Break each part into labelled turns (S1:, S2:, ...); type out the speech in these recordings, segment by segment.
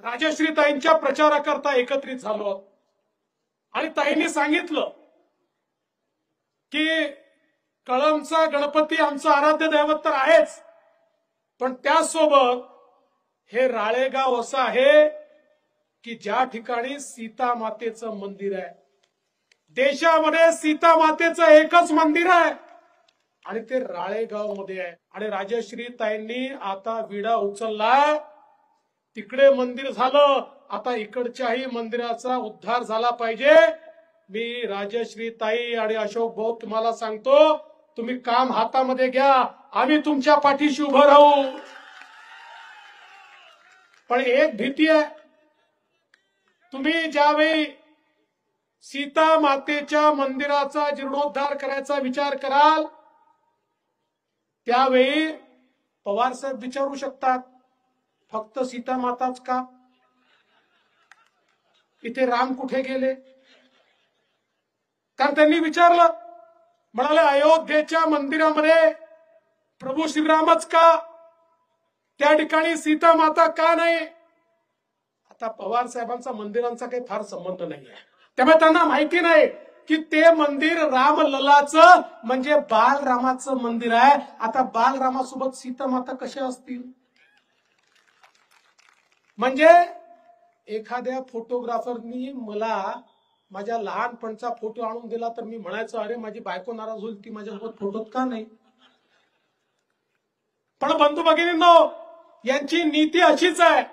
S1: राजश्रीताईंच्या प्रचाराकरता एकत्रित झालो आणि ताईंनी सांगितलं की कळंबचा गणपती आमचं आराध्य दैवत तर आहेच, पण त्यासोबत हे राळेगाव असं आहे की ज्या ठिकाणी सीता मातेचं मंदिर आहे. देशामध्ये सीता मातेचं एकच मंदिर आहे आणि ते राळेगाव मध्ये आहे. आणि राजश्रीताईंनी आता विडा उचलला, तिकडे मंदिर झालं, आता इकडच्याही मंदिराचा उद्धार झाला पाहिजे. मी राजश्रीताई आणि अशोक भाऊ तुम्हाला सांगतो, तुम्ही काम हातामध्ये घ्या, आम्ही तुमच्या पाठीशी उभं राहू. पण एक भीती आहे, तुम्ही ज्यावेळी सीता मातेच्या मंदिराचा जीर्णोद्धार करायचा विचार कराल त्यावेळी पवार साहेब विचारू शकतात, फक्त सीता माताच का? इथे राम कुठे गेले? कारण त्यांनी विचारलं, म्हणाले अयोध्येच्या मंदिरामध्ये प्रभू श्रीरामच का, त्या ठिकाणी सीता माता का नाही? आता पवार साहेबांचा मंदिरांचा काही फार संबंध नाही आहे, त्यामुळे त्यांना माहिती नाही की ते मंदिर रामललाचं म्हणजे बालरामाचं मंदिर आहे. आता बालरामासोबत सीता माता कशा असतील? म्हणजे एखाद्या फोटोग्राफरनी मला माझ्या लहानपणचा फोटो आणून दिला तर मी म्हणायचं, अरे माझी बायको नाराज होईल, ती माझ्यासोबत फोटोत का नाही? पण बंधू भगिनींनो, यांची नीती अशीच आहे.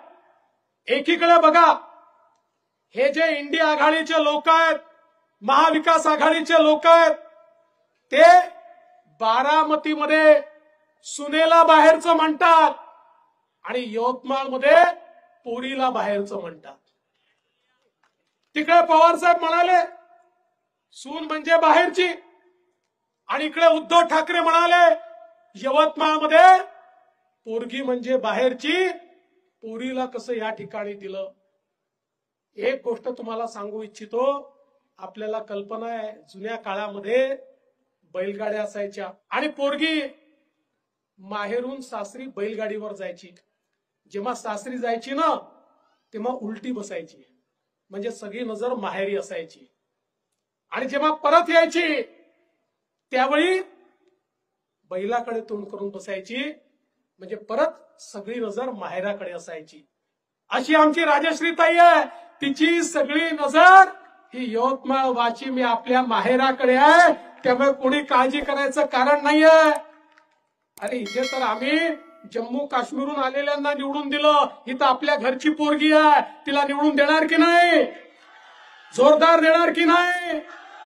S1: एकीकडे बघा, हे जे इंडिया आघाडीचे लोक आहेत, महाविकास आघाडीचे लोक आहेत, ते बारामतीमध्ये सुनेला बाहेरचं म्हणतात आणि यवतमाळमध्ये पोरीला बाहेरचं म्हणतात. तिकडे पवार साहेब म्हणाले सून म्हणजे बाहेरची, आणि इकडे उद्धव ठाकरे म्हणाले यवतमाळमध्ये पोरगी म्हणजे बाहेरची, पोरीला कसं या ठिकाणी दिलं? एक गोष्ट तुम्हाला सांगू इच्छितो, आपल्याला कल्पना आहे जुन्या काळामध्ये बैलगाड्या असायच्या आणि पोरगी माहेरून सासरी बैलगाडीवर जायची. जेव्हा सासरी जायची ना तेव्हा उलटी बसायची, म्हणजे सगळी नजर माहेरी असायची. आणि जेव्हा परत यायची त्यावेळी बैलाकडे तोंड करून बसायची, म्हणजे परत सगळी नजर माहेराकडे असायची. अशी आमची राजश्रीताई आहे, तिची सगळी नजर ही यवतमाळ वाशिम या आपल्या माहेराकडे आहे. त्यामुळे कोणी काळजी करायचं कारण नाहीये. अरे इथे तर आम्ही जम्मू काश्मीरहून आलेल्यांना निवडून दिलं, इथं आपल्या घरची पोरगी आहे, तिला निवडून देणार की नाही? जोरदार देणार की नाही?